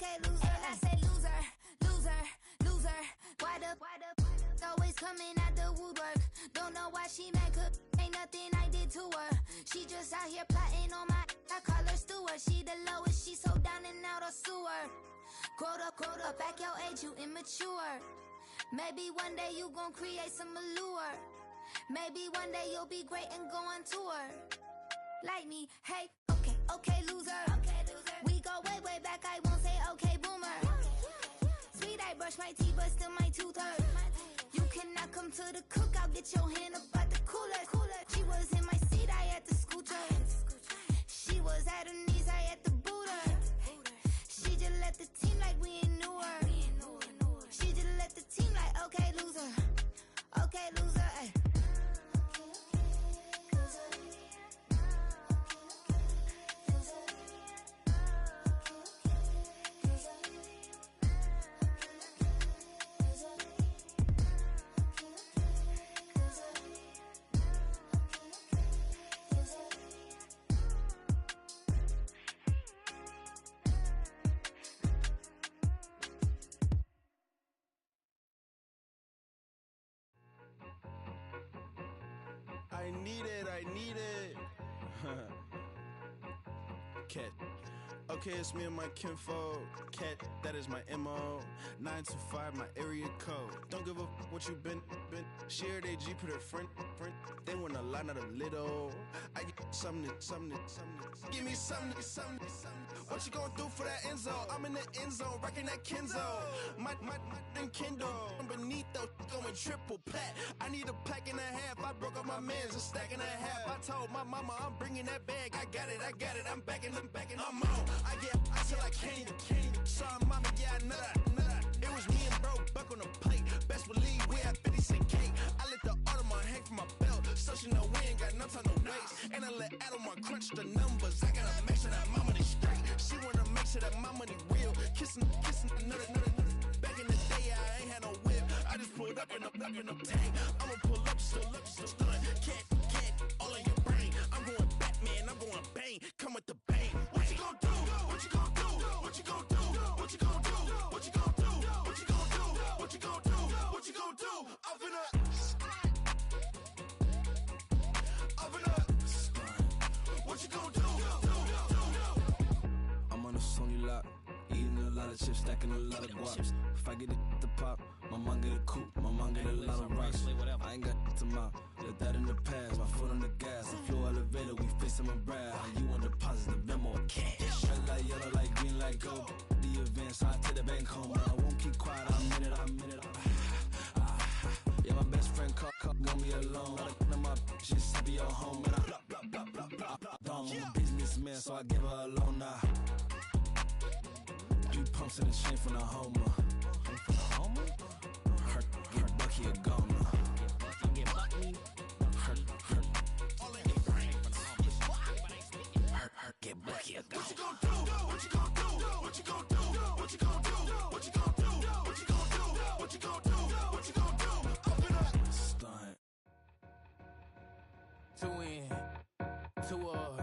okay, loser. I say loser, loser, loser. Why the always coming at the woodwork? Don't know why she mad, cause ain't nothing I did to her. She just out here plotting on my, I call her steward. She the lowest, she so down and out of sewer. Growed up, back your age, you immature. Maybe one day you gon' create some allure. Maybe one day you'll be great and go on tour. Like me, hey, okay, loser. We go way back, I won't say okay, boomer. Sweet, I brush my teeth, but still my tooth hurt. You cannot come to the cookout, get your hand up at the cooler. She was in my seat, I had to scooter. She was at her knees, I had to boot her. She just let the team like we ain't knew her. She just let the team like, okay, loser. Okay, loser, ay. I need it. Cat. Okay, it's me and my kinfolk. Cat, that is my MO. 925, my area code. Don't give a what you been. Shared AG, put her friend. They want a lot, not a little. I get something. Give me something. What you gonna do for that Enzo? I'm in the end zone, rocking that Kenzo. My Kindle. I'm beneath though, going triple plat. I need a pack and a half. I broke up my mans, a stack and a half. I told my mama I'm bringing that bag. I got it. I'm backing. I'm on. I till I can't. Sorry, mama, yeah, I know that. It was me and bro, buck on the plate. Best believe we had 50 cent cake. I let the Audemars hang from my belt. So she know we ain't got no time to waste. And I let Audemars crunch the numbers. I gotta make sure that my money straight. She wanna make sure that my money real. Kissing another. Back in the day, I ain't had no whip. I just pulled up in the tank. I'ma pull up, just stun. Cat, all in your brain. I'm going Batman, I'm going bang. Come with the bang. What you gon' do? What you gon' do? What you gon' do? What you gon' do? What you gon' do? What you gon' do? What you gon' do? What you gon' do? Up in a what you gon' do? I'm on a Sony lot, eating a lot of chips, stacking a lot of guap. If I get it to pop, my mom get a coupe, my mom get a lot of rice. I ain't got to mouth, let that in the past. My foot on the gas, I flow elevator, we facing my brad. You want deposits, the Venmo cash. Red light, yellow light, green light, go. The event, so I take the bank home. I won't keep quiet, I'm in it. Yeah, my best friend call me alone. My just be your home, and I I'm a businessman, so I give her a loan now. 3 pumps in the chain from the Homer. Her Bucky a goner. Her get Bucky a goner. What you gon' do? What you gon' do? What you gon' do? What you gon' do? What you gon' do? What you gon' do? What you gon' do? What you gon' do? Up in a stunt. 2 in, 2 up,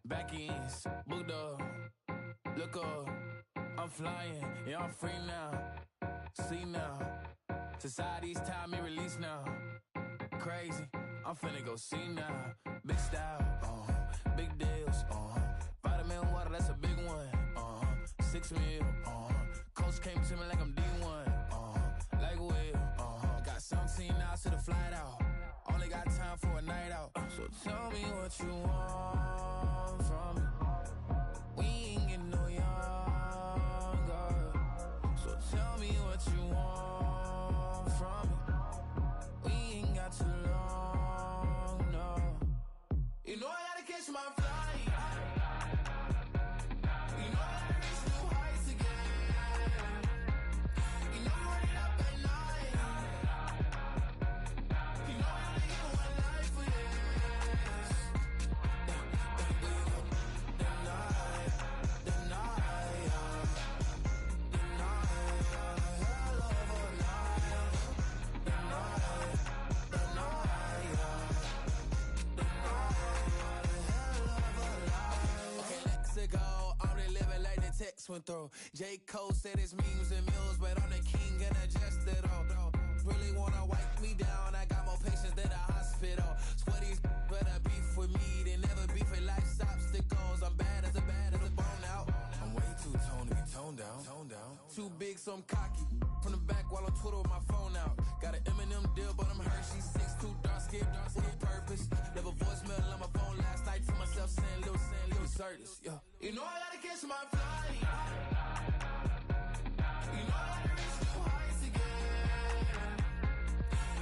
back ends, booked up, look up, I'm flying, yeah, I'm free now, see now, society's time me release now, crazy, I'm finna go see now, big style, big deals, vitamin water, that's a big one, 6 mil, coach came to me like I'm D1, like Will, got 17 hours to the flight out. Only got time for a night out. So tell me what you want from me. We ain't getting no younger. So tell me what you want from me. We ain't got too long, no. You know I gotta catch my flight. You know I gotta reach new heights again. You know I'm running up at night. You know I only get one life for this. went through. J. Cole said his memes and mules, but I'm the king and adjust it all. Really wanna wipe me down, I got more patience than a hospital. Sweaty better beef with me than never beef with life's obstacles. I'm bad as a bone out. I'm way too toned to be toned down. Too big, so I'm cocky. From the back while on Twitter with my phone out. Got an Eminem deal, but I'm Hershey. 6'2", dark skin, with a purpose. Never voicemail on my phone last night to myself saying little Curtis, yeah. You know I gotta catch my flight. You know I gotta reach new heights again.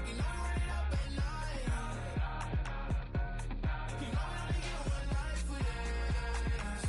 You know I'm running up at night. You know I only get one life for this.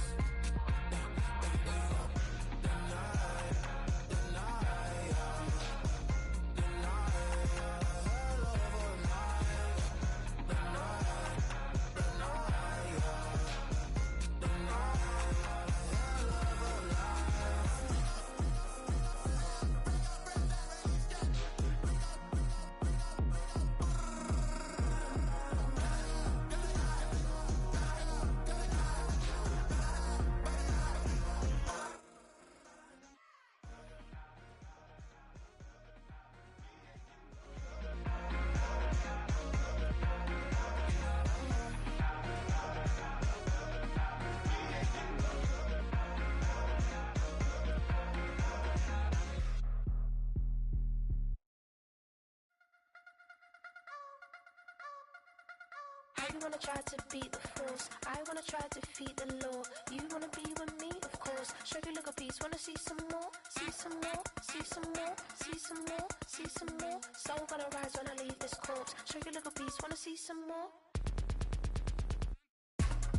You wanna try to beat the force, I wanna try to defeat the law. You wanna be with me, of course. Show you look a piece, wanna see some more, see some more, see some more, see some more, see some more. Soul gonna rise when I leave this corpse. Show you look a piece, wanna see some more.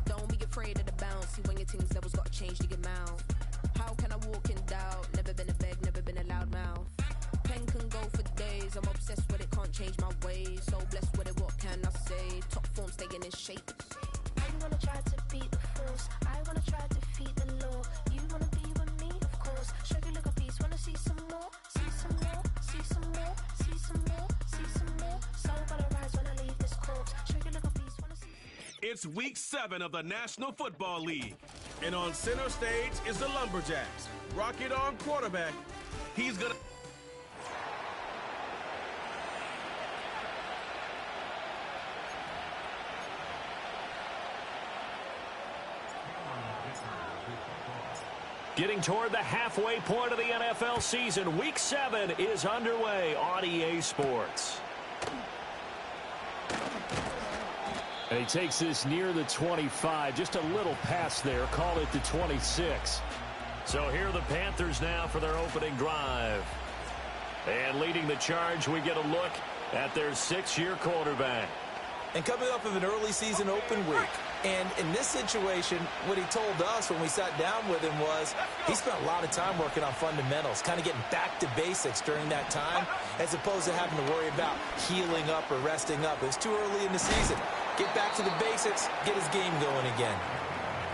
Don't be afraid of the bounce. See when your things levels gotta change to get mouth. How can I walk in doubt? Never been a beg, never been a loud mouth. Pen can go for days. I'm obsessed with it, can't change my ways. So blessed with it, what can I say? Top form staying in shape. You wanna try to beat the force, I wanna try to defeat the law. You wanna be with me, of course. Show you look a piece, wanna see some more, see some more, see some more, see some more, see some more. Soul gonna rise when I leave this corpse. Show you look a piece, wanna see. It's week 7 of the National Football League. And on center stage is the Lumberjacks. Rocket Arm quarterback. He's gonna... Getting toward the halfway point of the NFL season, Week 7 is underway on EA Sports. And he takes this near the 25, just a little pass there, call it the 26. So here are the Panthers now for their opening drive. And leading the charge, we get a look at their 6-year quarterback. And coming up of an early season open week. And in this situation, what he told us when we sat down with him was he spent a lot of time working on fundamentals, kind of getting back to basics during that time, as opposed to having to worry about healing up or resting up. It was too early in the season. Get back to the basics, get his game going again.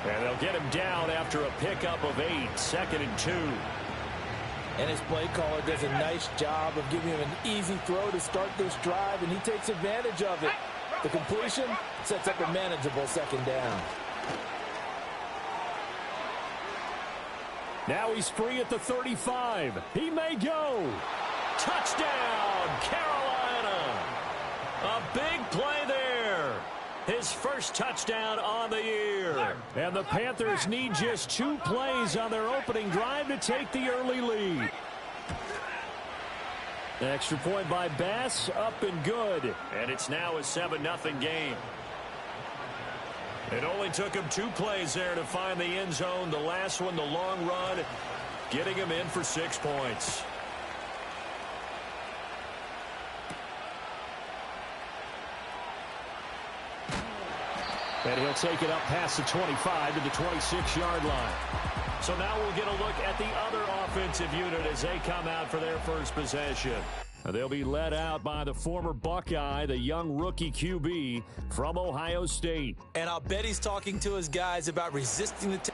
And they'll get him down after a pickup of 8, 2nd and 2. And his play caller does a nice job of giving him an easy throw to start this drive, and he takes advantage of it. The completion sets up a manageable 2nd down. Now he's free at the 35. He may go. Touchdown, Carolina. A big play there. His first touchdown on the year. And the Panthers need just 2 plays on their opening drive to take the early lead. Extra point by Bass, up and good. And it's now a 7-0 game. It only took him 2 plays there to find the end zone. The last one, the long run, getting him in for 6 points. And he'll take it up past the 25 to the 26-yard line. So now we'll get a look at the other offensive unit as they come out for their first possession. They'll be led out by the former Buckeye, the young rookie QB from Ohio State. And I'll bet he's talking to his guys about resisting the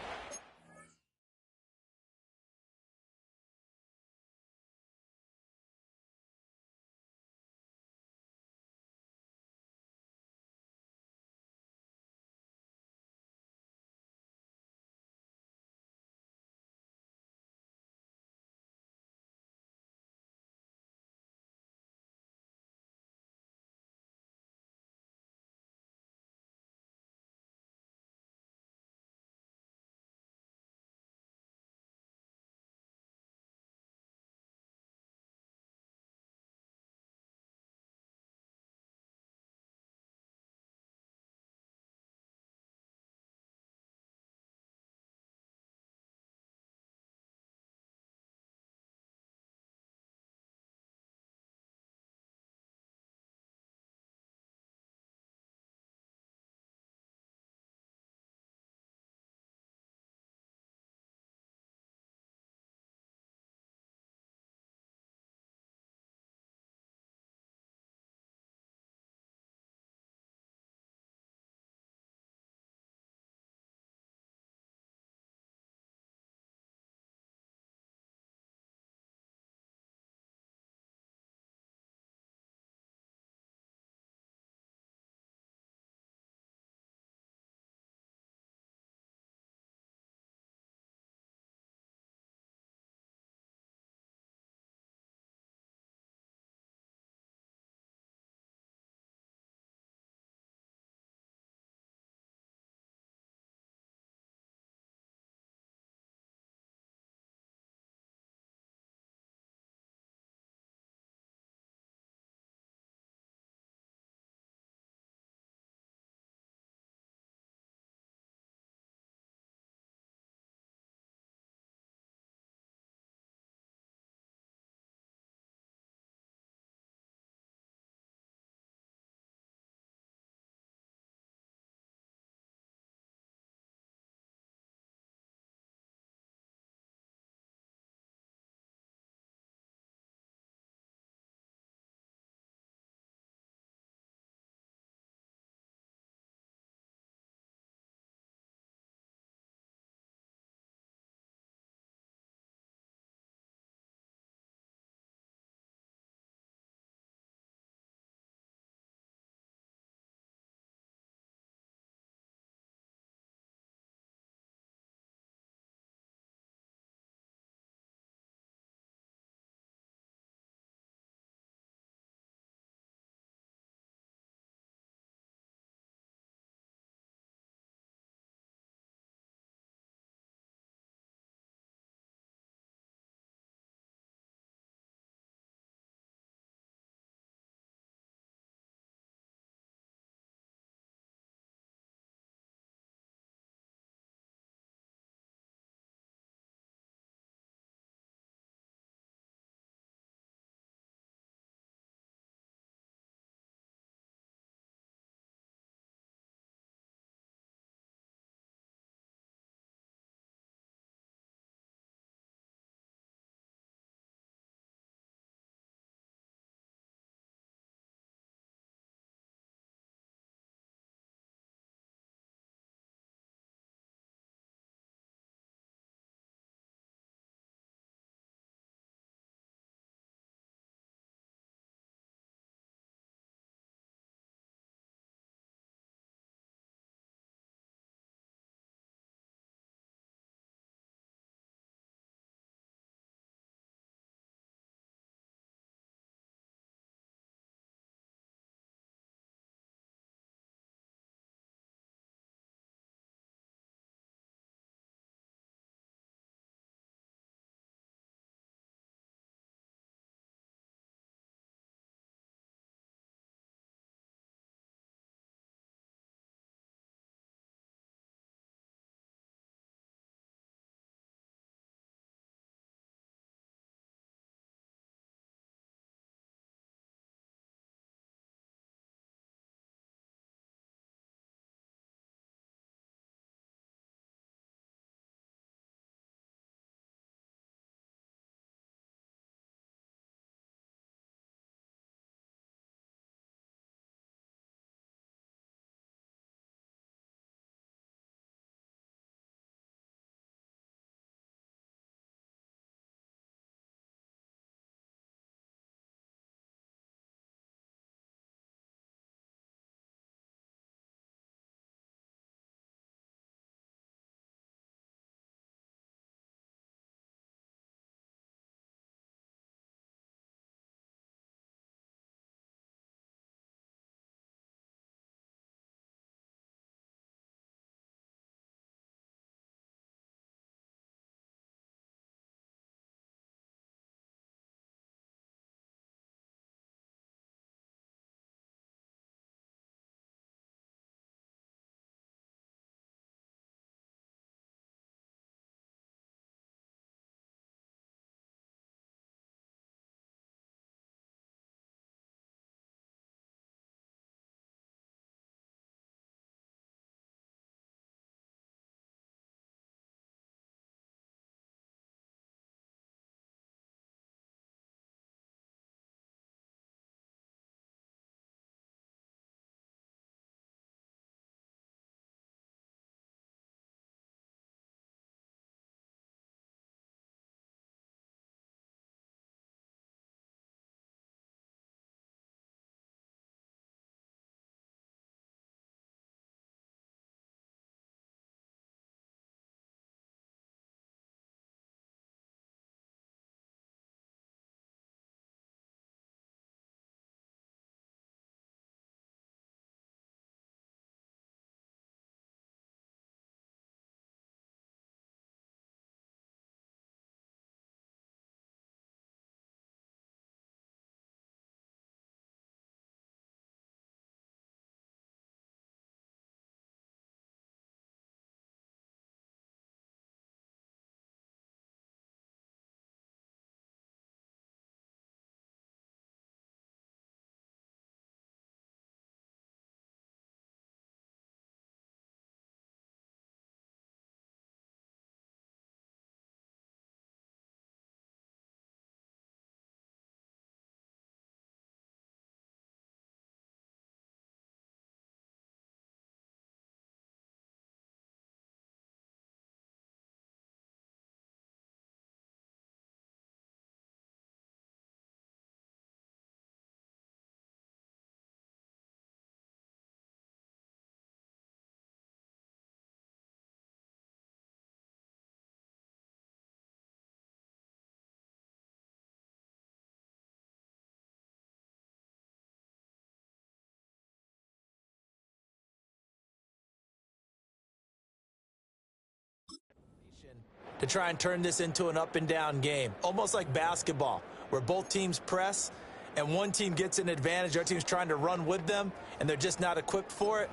to try and turn this into an up-and-down game, almost like basketball, where both teams press and one team gets an advantage, the other team's trying to run with them, and they're just not equipped for it.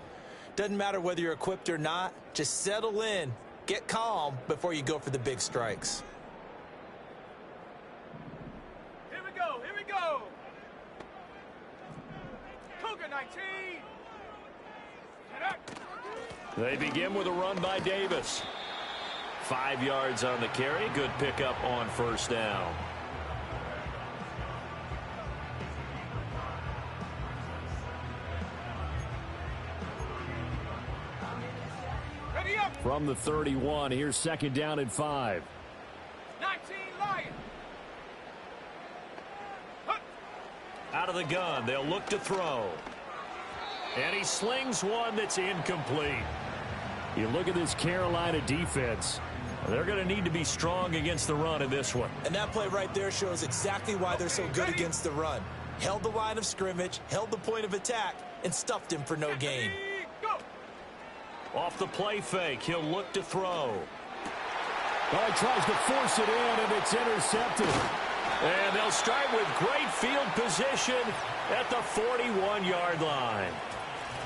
Doesn't matter whether you're equipped or not. Just settle in, get calm before you go for the big strikes. Here we go, here we go. Cougar 19. They begin with a run by Davis. 5 yards on the carry. Good pickup on first down. Ready up. From the 31, here's second down and 5. 19 Lion. Out of the gun, they'll look to throw. And he slings one that's incomplete. You look at this Carolina defense. They're going to need to be strong against the run in this one. And that play right there shows exactly why they're so good against the run. Held the line of scrimmage, held the point of attack, and stuffed him for no gain. Off the play fake, he'll look to throw. Well, he tries to force it in, and it's intercepted. And they'll start with great field position at the 41-yard line.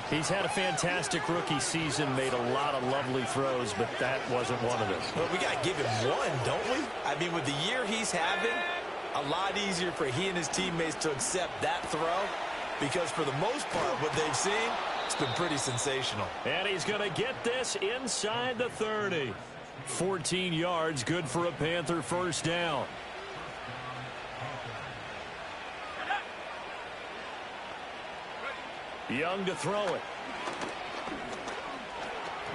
He's had a fantastic rookie season, made a lot of lovely throws, but that wasn't one of them. Well, we got to give him one, don't we? I mean, with the year he's having, a lot easier for he and his teammates to accept that throw, because for the most part, what they've seen, it's been pretty sensational. And he's going to get this inside the 30. 14 yards, good for a Panther first down. Young to throw it.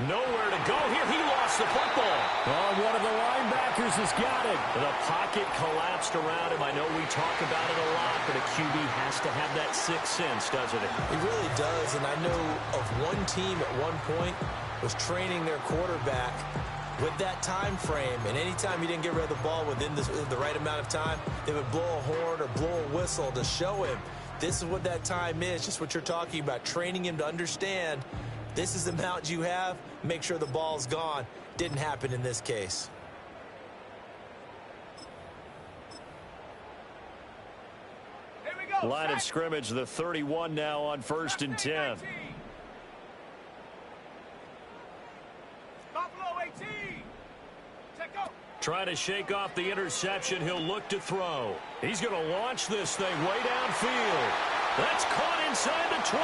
Nowhere to go here. He lost the football. Oh, one of the linebackers has got it. The pocket collapsed around him. I know we talk about it a lot, but a QB has to have that sixth sense, doesn't it? He really does, and I know of one team at one point was training their quarterback with that time frame, and anytime he didn't get rid of the ball within the right amount of time, they would blow a horn or blow a whistle to show him this is what that time is, just what you're talking about, training him to understand this is the amount you have, make sure the ball's gone. Didn't happen in this case. Here we go. Line of scrimmage, the 31 now on 1st and 10. Buffalo 18. Check go. Trying to shake off the interception. He'll look to throw. He's going to launch this thing way downfield. That's caught inside the 20.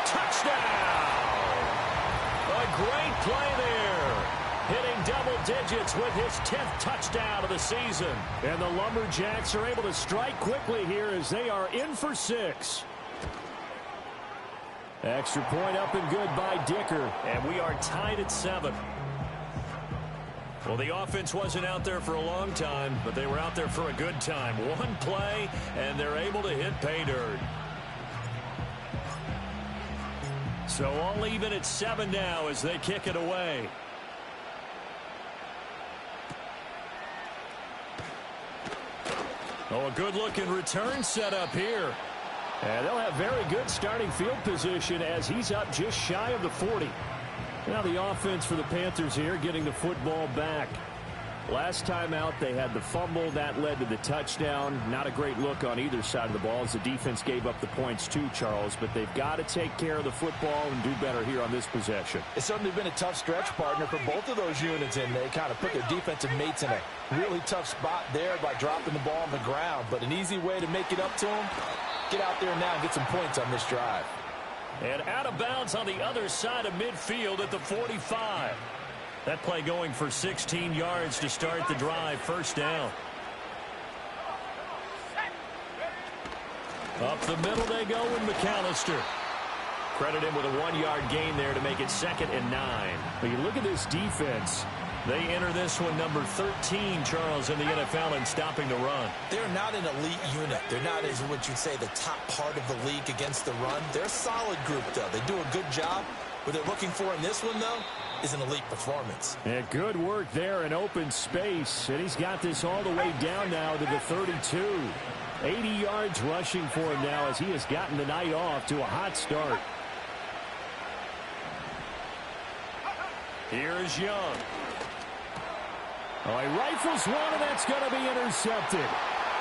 Touchdown. A great play there. Hitting double digits with his 10th touchdown of the season. And the Lumberjacks are able to strike quickly here as they are in for 6. Extra point up and good by Dicker. And we are tied at 7. Well, the offense wasn't out there for a long time, but they were out there for a good time. One play, and they're able to hit pay dirt. So all even at 7 now as they kick it away. Oh, a good-looking return set up here. And they'll have very good starting field position as he's up just shy of the 40. Now the offense for the Panthers here getting the football back. Last time out they had the fumble. That led to the touchdown. Not a great look on either side of the ball as the defense gave up the points too, Charles. But they've got to take care of the football and do better here on this possession. It's certainly been a tough stretch, partner, for both of those units, and they kind of put their defensive mates in a really tough spot there by dropping the ball on the ground. But an easy way to make it up to them, get out there now and get some points on this drive. And out of bounds on the other side of midfield at the 45. That play going for 16 yards to start the drive. First down. Up the middle they go with McAllister. Credit him with a 1-yard gain there to make it 2nd and 9. But you look at this defense. They enter this one number 13, Charles, in the NFL in stopping the run. They're not an elite unit. They're not, as what you'd say, the top part of the league against the run. They're a solid group, though. They do a good job. What they're looking for in this one, though, is an elite performance. And good work there in open space. And he's got this all the way down now to the 32. 80 yards rushing for him now as he has gotten the night off to a hot start. Here's Young. Oh, he rifles one, and that's going to be intercepted.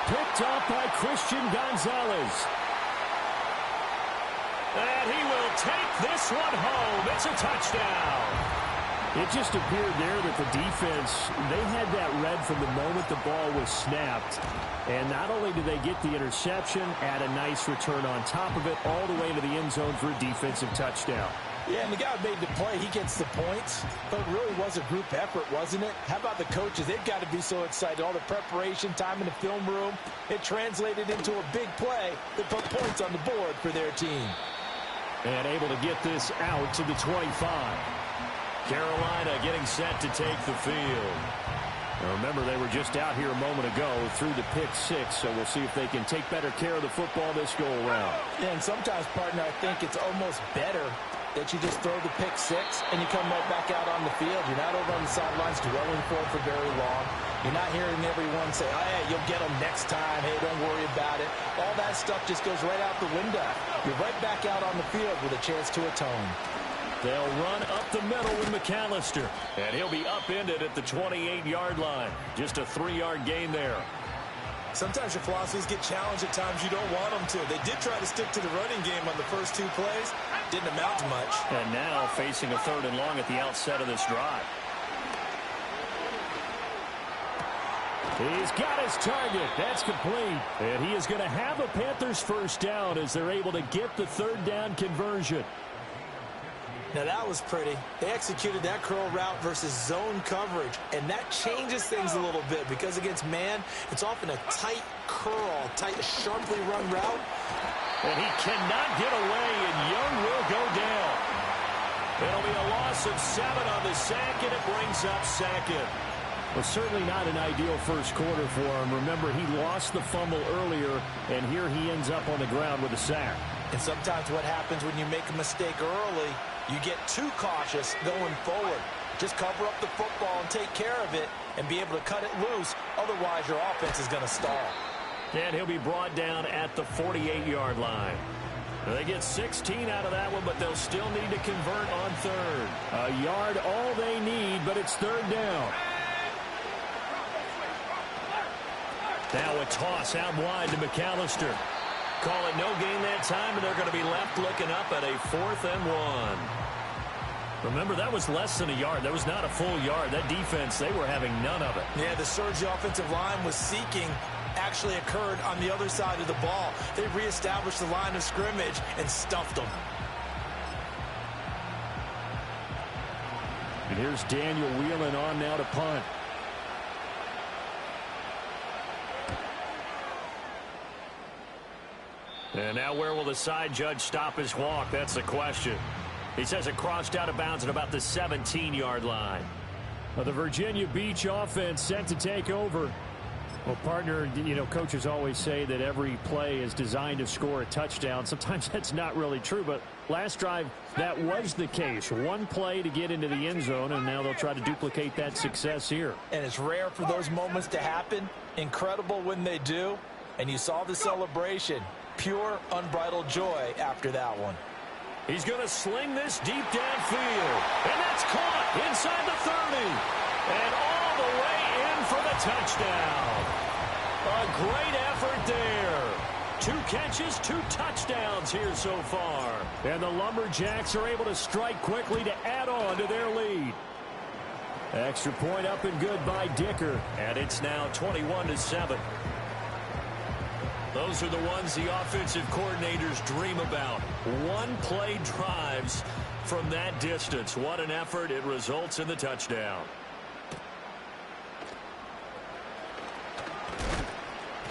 Picked off by Christian Gonzalez. And he will take this one home. It's a touchdown. It just appeared there that the defense, they had that read from the moment the ball was snapped. And not only did they get the interception, add a nice return on top of it, all the way to the end zone for a defensive touchdown. Yeah, and the guy who made the play, he gets the points. But it really was a group effort, wasn't it? How about the coaches? They've got to be so excited. All the preparation, time in the film room, it translated into a big play that put points on the board for their team. And able to get this out to the 25. Carolina getting set to take the field. Now remember, they were just out here a moment ago through the pick six, so we'll see if they can take better care of the football this go-around. Yeah, and sometimes, partner, I think it's almost better that you just throw the pick six and you come right back out on the field. You're not over on the sidelines dwelling for it for very long. You're not hearing everyone say, oh, hey, you'll get them next time. Hey, don't worry about it. All that stuff just goes right out the window. You're right back out on the field with a chance to atone. They'll run up the middle with McAllister. And he'll be upended at the 28-yard line. Just a 3-yard gain there. Sometimes your philosophies get challenged at times you don't want them to. They did try to stick to the running game on the first 2 plays. Didn't amount to much. And now facing a 3rd and long at the outset of this drive. He's got his target. That's complete. And he is going to have a Panthers first down as they're able to get the 3rd down conversion. Now that was pretty. They executed that curl route versus zone coverage, and that changes things a little bit because against man, it's often a tight curl, tight, sharply run route. And he cannot get away, and Young will go down. It'll be a loss of 7 on the sack, and it brings up 2nd. Well, certainly not an ideal first quarter for him. Remember, he lost the fumble earlier, and here he ends up on the ground with a sack. And sometimes what happens when you make a mistake early, you get too cautious going forward. Just cover up the football and take care of it and be able to cut it loose. Otherwise, your offense is going to stall. And he'll be brought down at the 48-yard line. They get 16 out of that one, but they'll still need to convert on 3rd. A yard all they need, but it's 3rd down. Now a toss out wide to McAllister. Call it no gain that time, and they're going to be left looking up at a 4th and 1. Remember, that was less than a yard. That was not a full yard. That defense, they were having none of it. Yeah, the surge the offensive line was seeking actually occurred on the other side of the ball. They reestablished the line of scrimmage and stuffed them. And here's Daniel Whelan on now to punt. And now where will the side judge stop his walk? That's the question. He says it crossed out of bounds at about the 17-yard line. Well, the Virginia Beach offense set to take over. Well, partner, you know, coaches always say that every play is designed to score a touchdown. Sometimes that's not really true, but last drive, that was the case. One play to get into the end zone, and now they'll try to duplicate that success here. And it's rare for those moments to happen. Incredible when they do. And you saw the celebration. Pure, unbridled joy after that one. He's going to sling this deep downfield. And that's caught inside the 30. And all the way in for the touchdown. A great effort there. 2 catches, 2 touchdowns here so far. And the Lumberjacks are able to strike quickly to add on to their lead. Extra point up and good by Dicker. And it's now 21-7. Those are the ones the offensive coordinators dream about. One-play drives from that distance. What an effort. It results in the touchdown.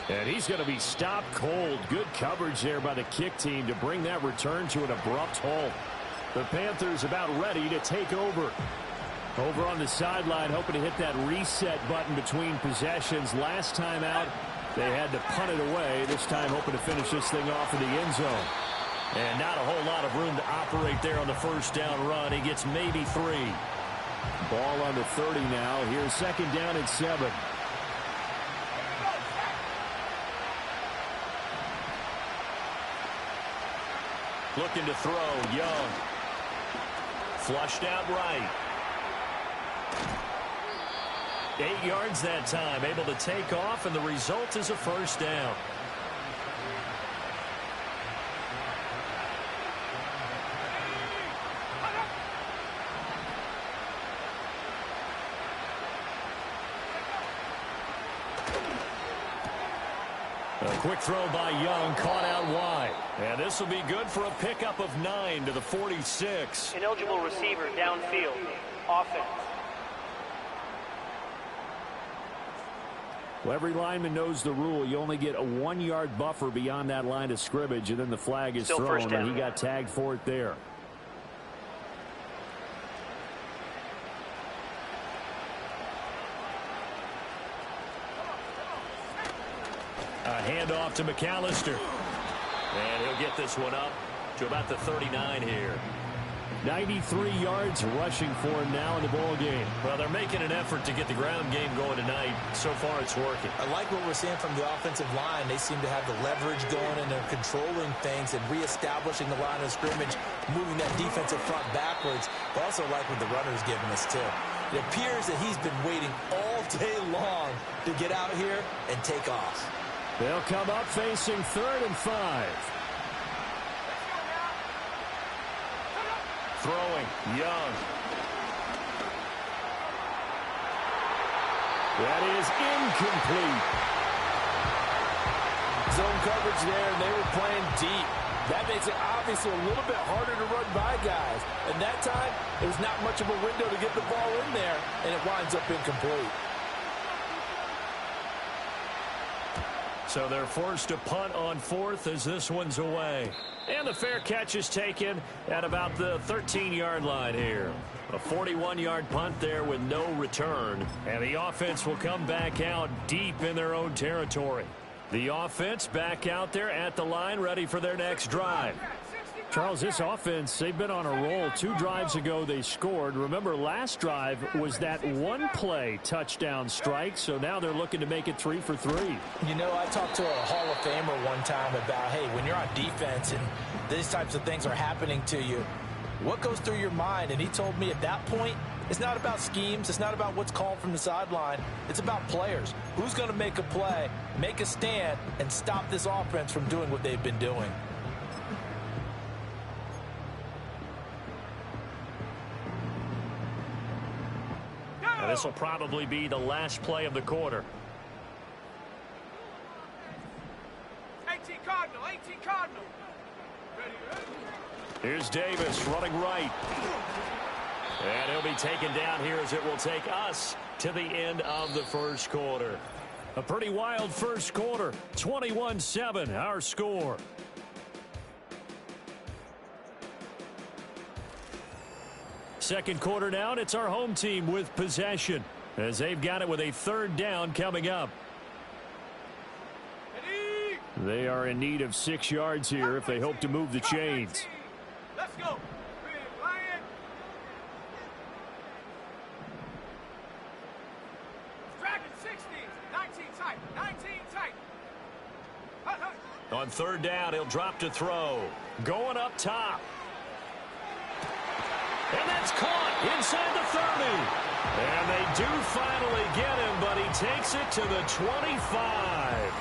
And he's going to be stopped cold. Good coverage there by the kick team to bring that return to an abrupt halt. The Panthers about ready to take over. Over on the sideline, hoping to hit that reset button between possessions. Last time out, they had to punt it away. This time hoping to finish this thing off in the end zone. And not a whole lot of room to operate there on the first down run. He gets maybe 3. Ball on the 30 now. Here's 2nd down and 7. Looking to throw. Young. Flushed out right. 8 yards that time, able to take off, and the result is a first down. A quick throw by Young, caught out wide. And this will be good for a pickup of 9 to the 46. Ineligible receiver downfield. Offense. Well, every lineman knows the rule. You only get a 1-yard buffer beyond that line of scrimmage, and then the flag is Still thrown, and he got tagged for it there. A handoff to McAllister. And he'll get this one up to about the 39 here. 93 yards rushing for him now in the ball game. Well, they're making an effort to get the ground game going tonight. So far, it's working. I like what we're seeing from the offensive line. They seem to have the leverage going, and they're controlling things and reestablishing the line of scrimmage, moving that defensive front backwards. But also like what the runner's giving us, too. It appears that he's been waiting all day long to get out here and take off. They'll come up facing 3rd and 5. Throwing, Young. That is incomplete. Zone coverage there, and they were playing deep. That makes it obviously a little bit harder to run by guys. And that time, it was not much of a window to get the ball in there, and it winds up incomplete. So they're forced to punt on 4th as this one's away. And the fair catch is taken at about the 13-yard line here. A 41-yard punt there with no return. And the offense will come back out deep in their own territory. The offense back out there at the line, ready for their next drive. Charles, this offense, they've been on a roll. 2 drives ago, they scored. Remember, last drive was that one-play touchdown strike, so now they're looking to make it 3 for 3. You know, I talked to a Hall of Famer one time about, hey, when you're on defense and these types of things are happening to you, what goes through your mind? And he told me at that point, it's not about schemes. It's not about what's called from the sideline. It's about players. Who's going to make a play, make a stand, and stop this offense from doing what they've been doing? This will probably be the last play of the quarter. 18 Cardinal, 18 Cardinal. Here's Davis running right. And he'll be taken down here as it will take us to the end of the first quarter. A pretty wild first quarter. 21-7, our score. Second quarter now, and it's our home team with possession as they've got it with a 3rd down coming up. They are in need of 6 yards here if they hope to move the chains. Let's go. Lion. Dragon 60. 19 tight. 19 tight. On 3rd down, he'll drop to throw. Going up top. And that's caught inside the 30. And they do finally get him, but he takes it to the 25.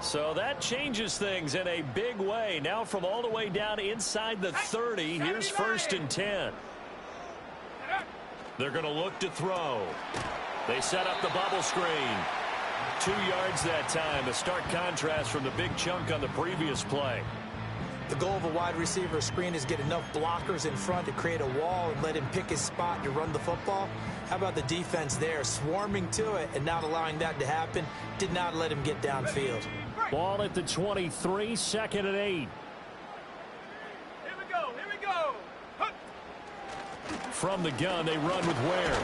So that changes things in a big way. Now from all the way down inside the 30, here's 1st and 10. They're going to look to throw. They set up the bubble screen. 2 yards that time, a stark contrast from the big chunk on the previous play. The goal of a wide receiver screen is get enough blockers in front to create a wall and let him pick his spot to run the football. How about the defense there, swarming to it and not allowing that to happen? Did not let him get downfield. Ball at the 23, 2nd and 8. Here we go. Here we go. From the gun, they run with Ware.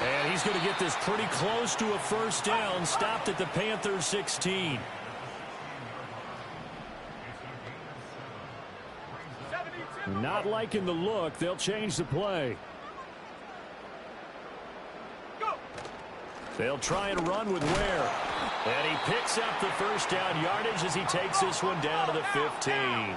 And he's going to get this pretty close to a 1st down, stopped at the Panthers 16. Not liking the look. They'll change the play. They'll try and run with Ware. And he picks up the first down yardage as he takes this one down to the 15.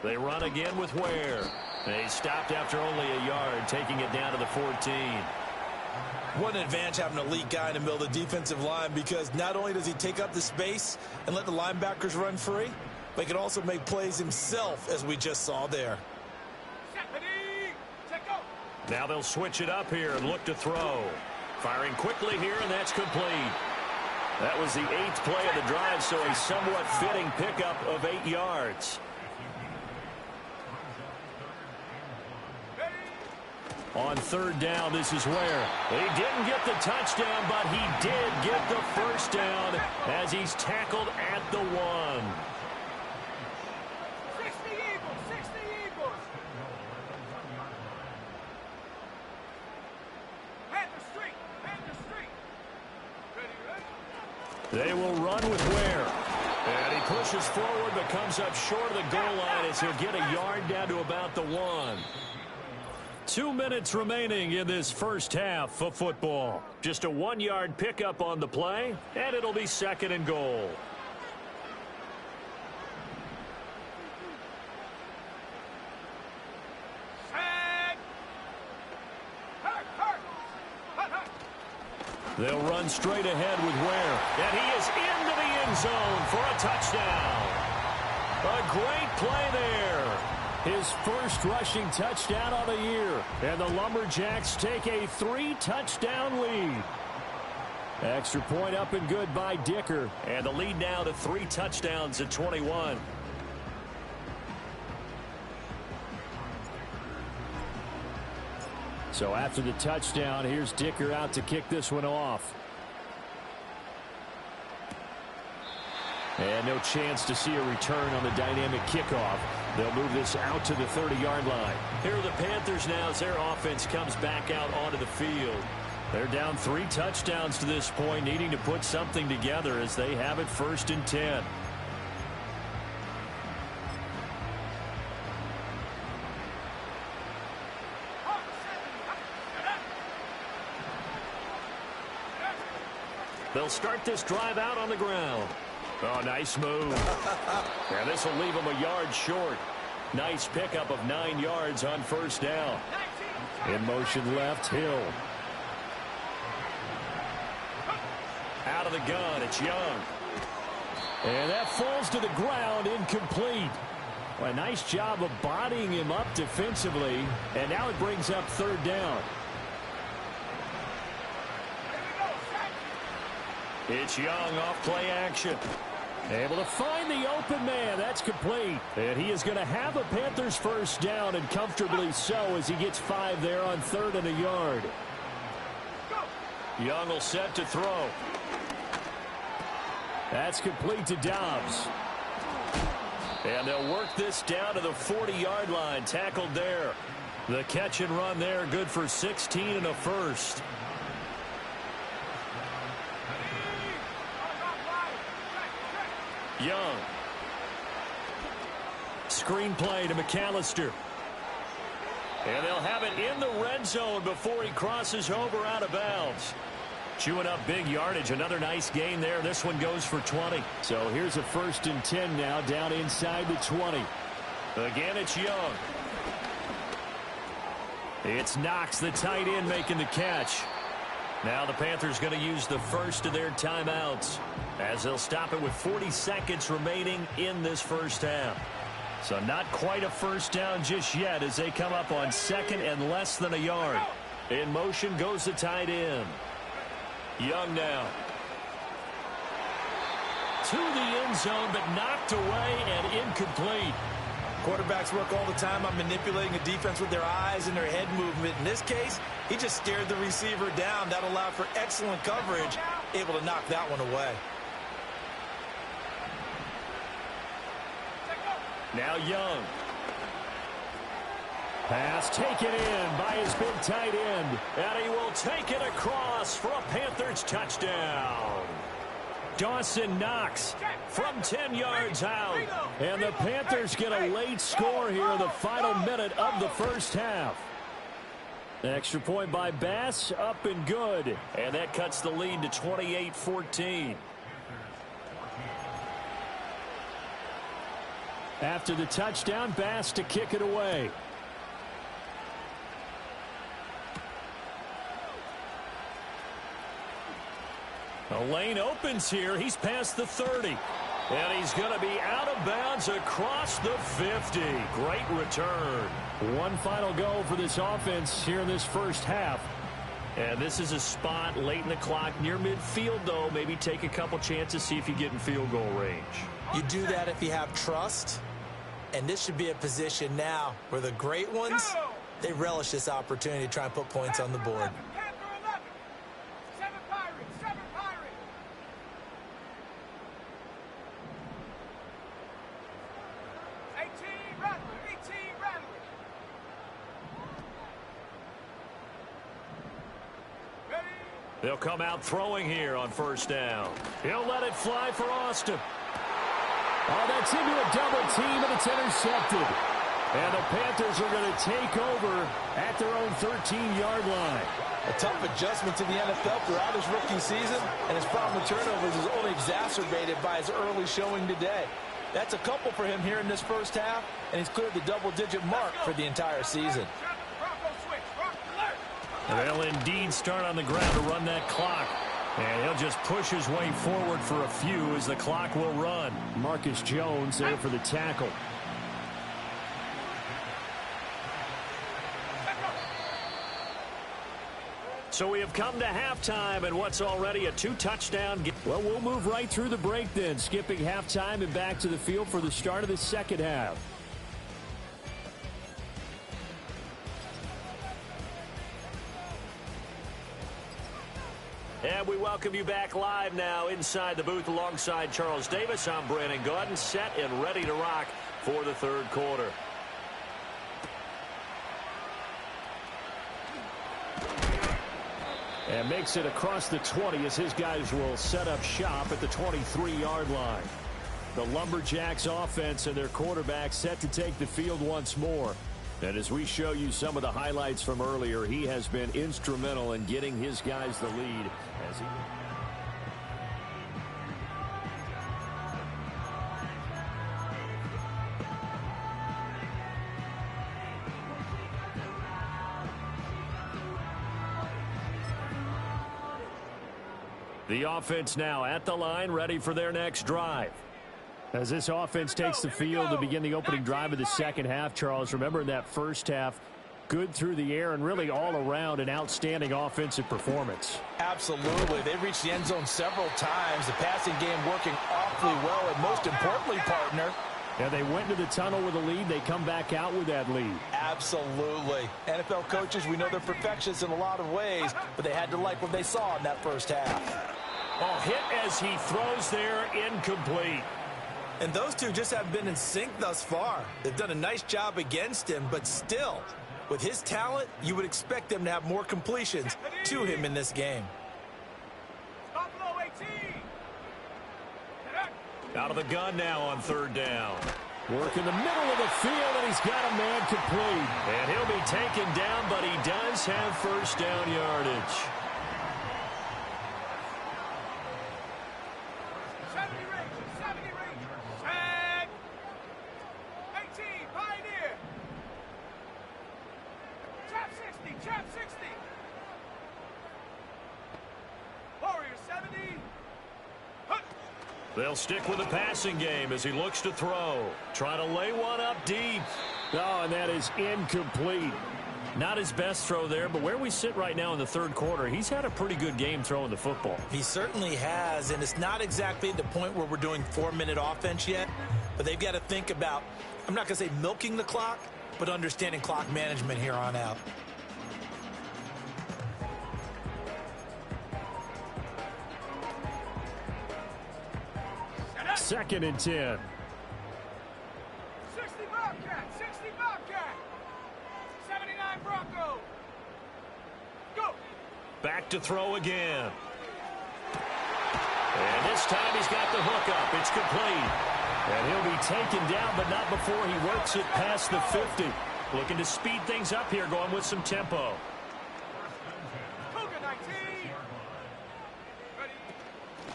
They run again with Ware. They stopped after only a yard, taking it down to the 14. What an advantage having an elite guy in the middle of the defensive line, because not only does he take up the space and let the linebackers run free, but he can also make plays himself, as we just saw there. Now they'll switch it up here and look to throw. Firing quickly here, and that's complete. That was the 8th play of the drive, so a somewhat fitting pickup of 8 yards. On third down, this is Ware. He didn't get the touchdown, but he did get the first down as he's tackled at the 1. 60 Eagles, 60 Eagles. Panther Street. Ready. They will run with Ware. And he pushes forward but comes up short of the goal line as he'll get a yard down to about the 1. 2 minutes remaining in this first half of football. Just a 1-yard pickup on the play, and it'll be 2nd and goal. They'll run straight ahead with Ware, and he is into the end zone for a touchdown. A great play there. His first rushing touchdown of the year. And the Lumberjacks take a 3-touchdown lead. Extra point up and good by Dicker. And the lead now to 3 touchdowns at 21. So after the touchdown, here's Dicker out to kick this one off. And no chance to see a return on the dynamic kickoff. They'll move this out to the 30-yard line. Here are the Panthers now as their offense comes back out onto the field. They're down 3 touchdowns to this point, needing to put something together as they have it 1st and 10. They'll start this drive out on the ground. Oh, nice move. And this will leave him a yard short. Nice pickup of 9 yards on first down. In motion left, Hill. Out of the gun, it's Young. And that falls to the ground, incomplete. Well, a nice job of bodying him up defensively. And now it brings up 3rd down. It's Young off play action. Able to find the open man. That's complete. And he is going to have a Panthers first down, and comfortably so, as he gets 5 there on 3rd and a yard. Young will set to throw. That's complete to Dobbs. And they'll work this down to the 40-yard line. Tackled there. The catch and run there, good for 16 and a first. Young. Screen play to McAllister. And they'll have it in the red zone before he crosses over out of bounds. Chewing up big yardage. Another nice gain there. This one goes for 20. So here's a 1st and 10 now down inside the 20. Again, it's Young. It's Knox, the tight end, making the catch. Now the Panthers going to use the first of their timeouts as they'll stop it with 40 seconds remaining in this first half. So not quite a first down just yet as they come up on 2nd and less than a yard. In motion goes the tight end. Young now. To the end zone, but knocked away and incomplete. Quarterbacks work all the time on manipulating a defense with their eyes and their head movement. In this case, he just stared the receiver down. That allowed for excellent coverage, able to knock that one away. Now Young. Pass taken in by his big tight end. And he will take it across for a Panthers touchdown. Dawson Knox from 10 yards out. And the Panthers get a late score here in the final minute of the first half. Extra point by Bass, up and good. And that cuts the lead to 28-14. After the touchdown, Bass to kick it away. The lane opens here. He's past the 30. And he's going to be out of bounds across the 50. Great return. One final go for this offense here in this first half. And this is a spot late in the clock near midfield, though. Maybe take a couple chances, see if you get in field goal range. You do that if you have trust. And this should be a position now where the great ones, they relish this opportunity to try and put points on the board. They'll come out throwing here on first down. He'll let it fly for Austin. Oh, that's into a double team, and it's intercepted. And the Panthers are going to take over at their own 13-yard line. A tough adjustment to the NFL throughout his rookie season, and his problem with turnovers is only exacerbated by his early showing today. That's a couple for him here in this first half, and he's cleared the double-digit mark for the entire season. They'll indeed start on the ground to run that clock. And he'll just push his way forward for a few as the clock will run. Marcus Jones there for the tackle. So we have come to halftime and what's already a 2-touchdown game. Well, we'll move right through the break then, skipping halftime and back to the field for the start of the second half. And we welcome you back live now inside the booth alongside Charles Davis. I'm Brandon Gaudin, set and ready to rock for the third quarter. And makes it across the 20 as his guys will set up shop at the 23-yard line. The Lumberjacks offense and their quarterback set to take the field once more. And as we show you some of the highlights from earlier, he has been instrumental in getting his guys the lead. As he... The offense now at the line, ready for their next drive. As this offense takes the field to begin the opening drive of the second half, Charles, remember in that first half, good through the air and really all around an outstanding offensive performance. Absolutely. They reached the end zone several times. The passing game working awfully well, and most importantly, partner, yeah, they went into the tunnel with a lead. They come back out with that lead. Absolutely. NFL coaches, we know they're perfectionists in a lot of ways, but they had to like what they saw in that first half. Oh, hit as he throws there, incomplete. And those two just haven't been in sync thus far. They've done a nice job against him, but still, with his talent, you would expect them to have more completions to him in this game. Out of the gun now on third down. Work in the middle of the field, and he's got a man complete. And he'll be taken down, but he does have first down yardage. They'll stick with the passing game as he looks to throw. Trying to lay one up deep. Oh, and that is incomplete. Not his best throw there, but where we sit right now in the third quarter, he's had a pretty good game throwing the football. He certainly has, and it's not exactly the point where we're doing 4-minute offense yet, but they've got to think about, I'm not going to say milking the clock, but understanding clock management here on out. Second and 10. 60 Bobcat, 60 Bobcat. Back to throw again. And this time he's got the hook up. It's complete. And he'll be taken down, but not before he works it past the 50. Looking to speed things up here, going with some tempo.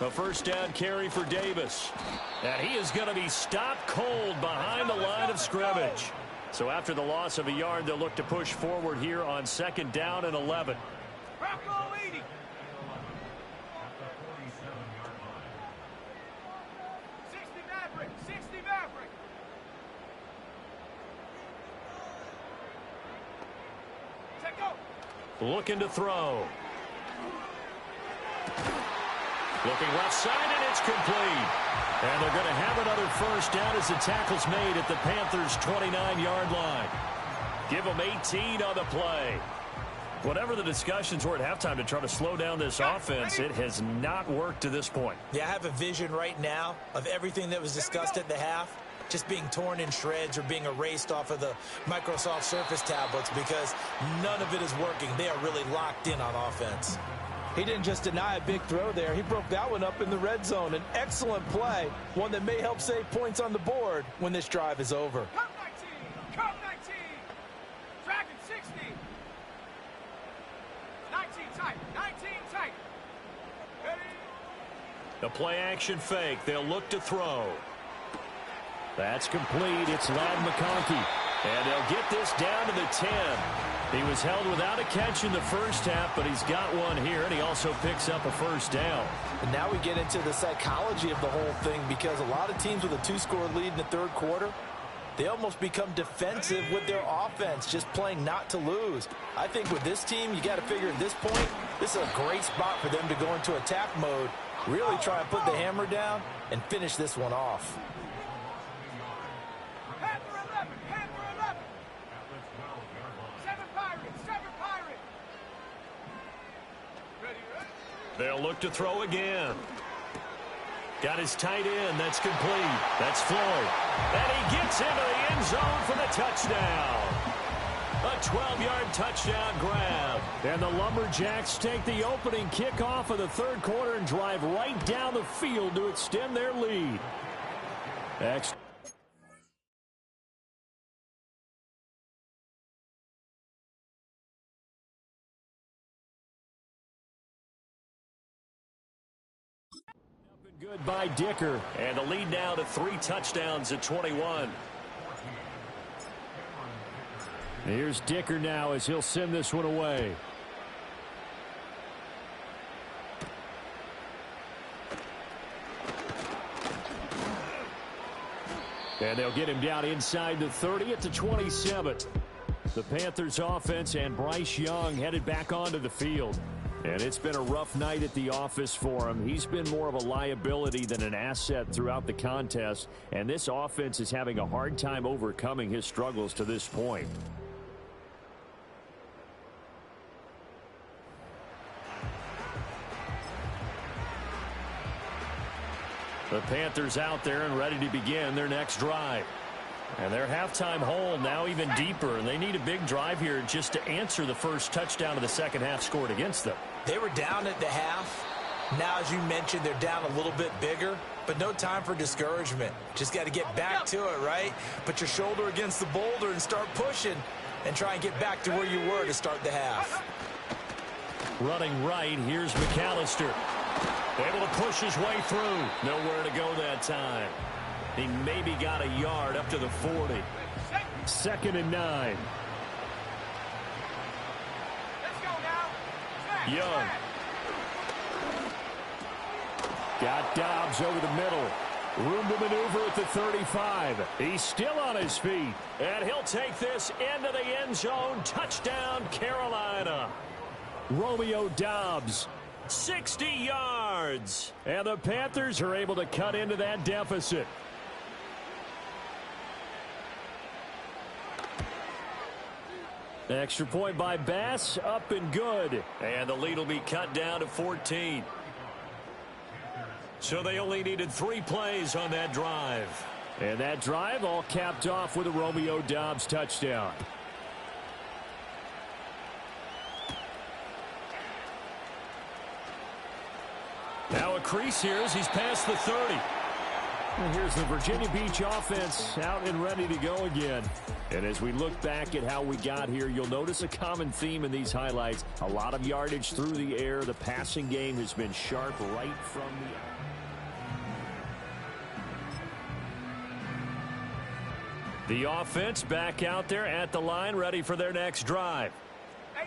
A first down carry for Davis. And he is going to be stopped cold behind the line of scrimmage. So after the loss of a yard, they'll look to push forward here on 2nd down and 11. Looking to throw. Looking left side, and it's complete. And they're going to have another first down as the tackle's made at the Panthers' 29-yard line. Give them 18 on the play. Whatever the discussions were at halftime to try to slow down this offense, it has not worked to this point. Yeah, I have a vision right now of everything that was discussed at the half just being torn in shreds or being erased off of the Microsoft Surface tablets because none of it is working. They are really locked in on offense. He didn't just deny a big throw there. He broke that one up in the red zone. An excellent play, one that may help save points on the board when this drive is over. Cut 19. Dragon 60. 19 tight. 19 tight. Ready? The play action fake. They'll look to throw. That's complete. It's Ladd McConkey. And they'll get this down to the 10. He was held without a catch in the first half, but he's got one here, and he also picks up a first down. And now we get into the psychology of the whole thing because a lot of teams with a 2-score lead in the third quarter, they almost become defensive with their offense, just playing not to lose. I think with this team, you got to figure at this point, this is a great spot for them to go into attack mode, really try and put the hammer down and finish this one off. They'll look to throw again. Got his tight end. That's complete. That's Floyd. And he gets into the end zone for the touchdown. A 12-yard touchdown grab. And the Lumberjacks take the opening kickoff of the third quarter and drive right down the field to extend their lead. Next. Good by Dicker, and the lead now to 3 touchdowns at 21. Here's Dicker now as he'll send this one away. And they'll get him down inside the 30 at the 27. The Panthers offense and Bryce Young headed back onto the field. And it's been a rough night at the office for him. He's been more of a liability than an asset throughout the contest. And this offense is having a hard time overcoming his struggles to this point. The Panthers out there and ready to begin their next drive. And their halftime hole now even deeper, and they need a big drive here just to answer the first touchdown of the second half scored against them. They were down at the half. Now, as you mentioned, they're down a little bit bigger, but no time for discouragement. Just got to get back to it, right? Put your shoulder against the boulder and start pushing and try and get back to where you were to start the half. Running right, here's McAllister. Able to push his way through. Nowhere to go that time. He maybe got a yard up to the 40. 2nd and 9. Let's go now. Young. Got Dobbs over the middle. Room to maneuver at the 35. He's still on his feet. And he'll take this into the end zone. Touchdown, Carolina. Romeo Dobbs. 60 yards. And the Panthers are able to cut into that deficit. Extra point by Bass, up and good. And the lead will be cut down to 14. So they only needed 3 plays on that drive. And that drive all capped off with a Romeo Dobbs touchdown. Now a crease here as he's past the 30. And here's the Virginia Beach offense out and ready to go again. And as we look back at how we got here, you'll notice a common theme in these highlights. A lot of yardage through the air. The passing game has been sharp right from the offense back out there at the line, ready for their next drive.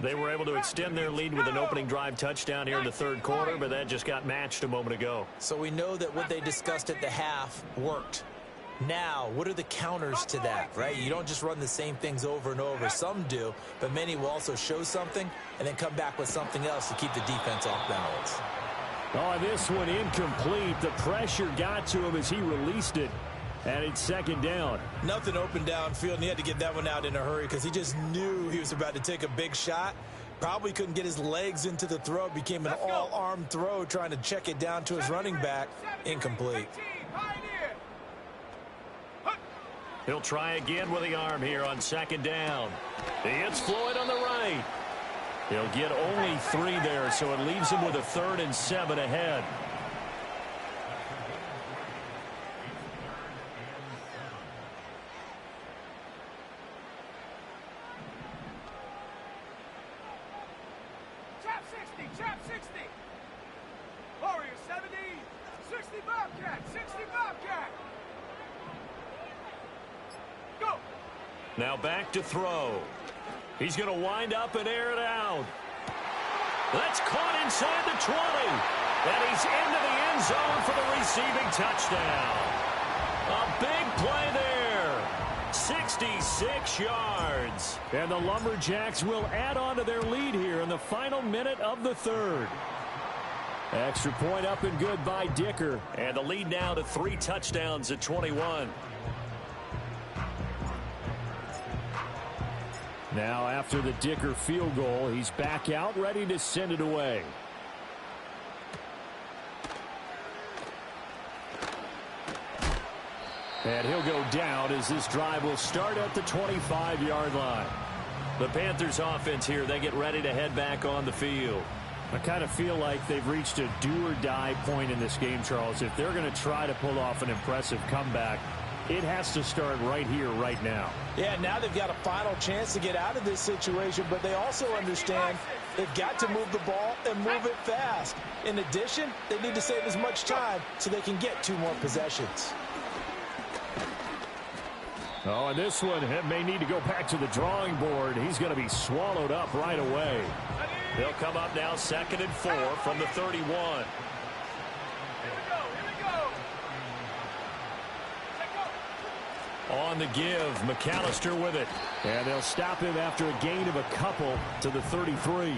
They were able to extend their lead with an opening drive touchdown here in the third quarter, but that just got matched a moment ago. So we know that what they discussed at the half worked. Now, what are the counters to that, right? You don't just run the same things over and over. Some do, but many will also show something and then come back with something else to keep the defense off balance. Oh, this one incomplete. The pressure got to him as he released it. And it's second down. Nothing open downfield, and he had to get that one out in a hurry because he just knew he was about to take a big shot. Probably couldn't get his legs into the throw. Became an all-arm throw trying to check it down to his running back. Incomplete. He'll try again with the arm here on second down. It's Floyd on the right. He'll get only 3 there, so it leaves him with a 3rd and 7 ahead. Chap 60. Warriors 70. 60 Bobcat. 60 Bobcat. Go. Now back to throw. He's going to wind up and air it out. That's caught inside the 20. And he's into the end zone for the receiving touchdown. A big play there. 66 yards. And the Lumberjacks will add on to their lead here in the final minute of the third. Extra point up and good by Dicker. And the lead now to 3 touchdowns at 21. Now after the Dicker field goal, he's back out ready to send it away. And he'll go down as this drive will start at the 25-yard line. The Panthers offense here, they get ready to head back on the field. I kind of feel like they've reached a do-or-die point in this game, Charles. If they're going to try to pull off an impressive comeback, it has to start right here, right now. Yeah, now they've got a final chance to get out of this situation, but they also understand they've got to move the ball and move it fast. In addition, they need to save as much time so they can get 2 more possessions. Oh, and this one may need to go back to the drawing board. He's going to be swallowed up right away. They'll come up now 2nd and 4 from the 31. On the give, McAllister with it. And they'll stop him after a gain of a couple to the 33.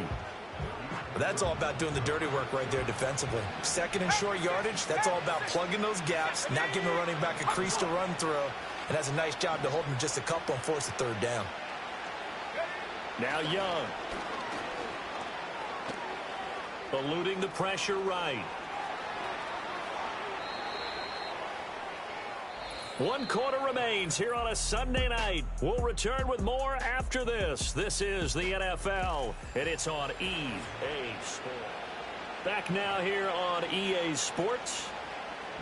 That's all about doing the dirty work right there defensively. 2nd and short yardage, that's all about plugging those gaps, not giving the running back a crease to run through. And that's a nice job to hold him just a couple and force the 3rd down. Now Young. Eluding the pressure right. 1 quarter remains here on a Sunday night. We'll return with more after this. This is the NFL, and it's on EA Sports. Back now here on EA Sports.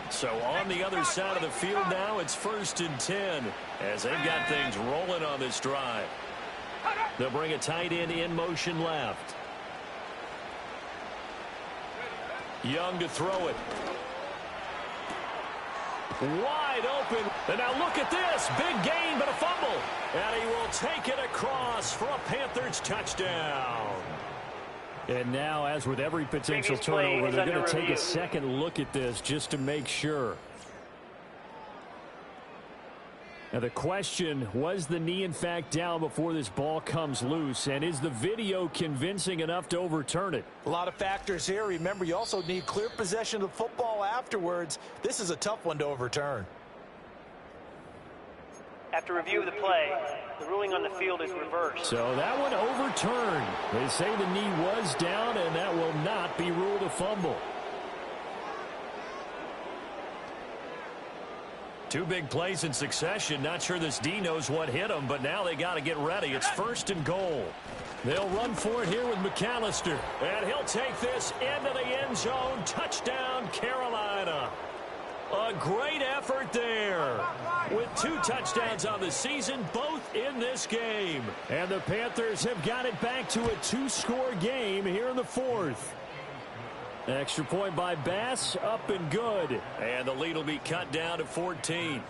So on the other side of the field now, it's 1st and 10 as they've got things rolling on this drive. They'll bring a tight end in motion left. Young to throw it. Wide open. And now look at this. Big gain, but a fumble. And he will take it across for a Panthers touchdown. And now, as with every potential turnover, they're going to take a second look at this just to make sure. Now the question, was the knee in fact down before this ball comes loose? And is the video convincing enough to overturn it? A lot of factors here. Remember, you also need clear possession of the football afterwards. This is a tough one to overturn. After review of the play, the ruling on the field is reversed. So that one overturned. They say the knee was down, and that will not be ruled a fumble. Two big plays in succession. Not sure this D knows what hit him, but now they got to get ready. It's 1st and goal. They'll run for it here with McAllister. And he'll take this into the end zone. Touchdown, Carolina. A great effort there. With 2 touchdowns on the season, both in this game. And the Panthers have got it back to a 2-score game here in the 4th. Extra point by Bass, up and good. And the lead will be cut down to 14.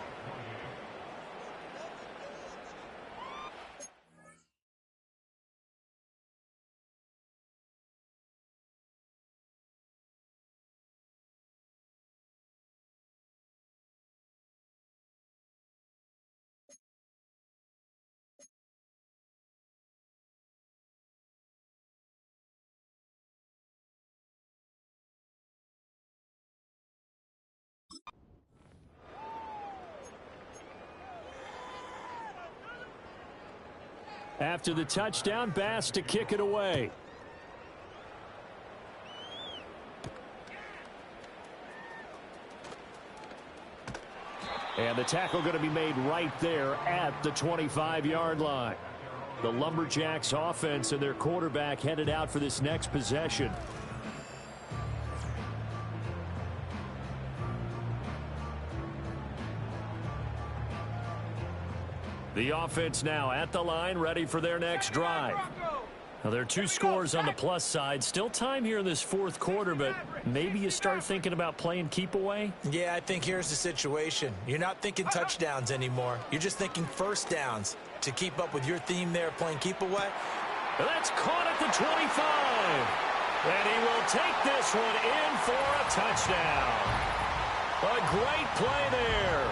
After the touchdown, Bass to kick it away. And the tackle going to be made right there at the 25-yard line. The Lumberjacks offense and their quarterback headed out for this next possession. The offense now at the line, ready for their next drive. Now, there are 2 scores on the plus side. Still time here in this 4th quarter, but maybe you start thinking about playing keep away? Yeah, I think here's the situation. You're not thinking touchdowns anymore. You're just thinking first downs to keep up with your theme there, playing keep away. That's caught at the 25. And he will take this one in for a touchdown. A great play there.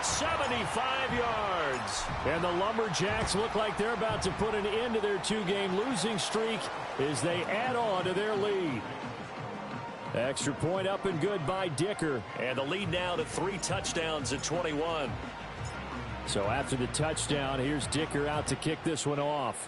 75 yards. And the Lumberjacks look like they're about to put an end to their 2-game losing streak as they add on to their lead. Extra point up and good by Dicker. And the lead now to 3 touchdowns at 21. So after the touchdown, here's Dicker out to kick this one off.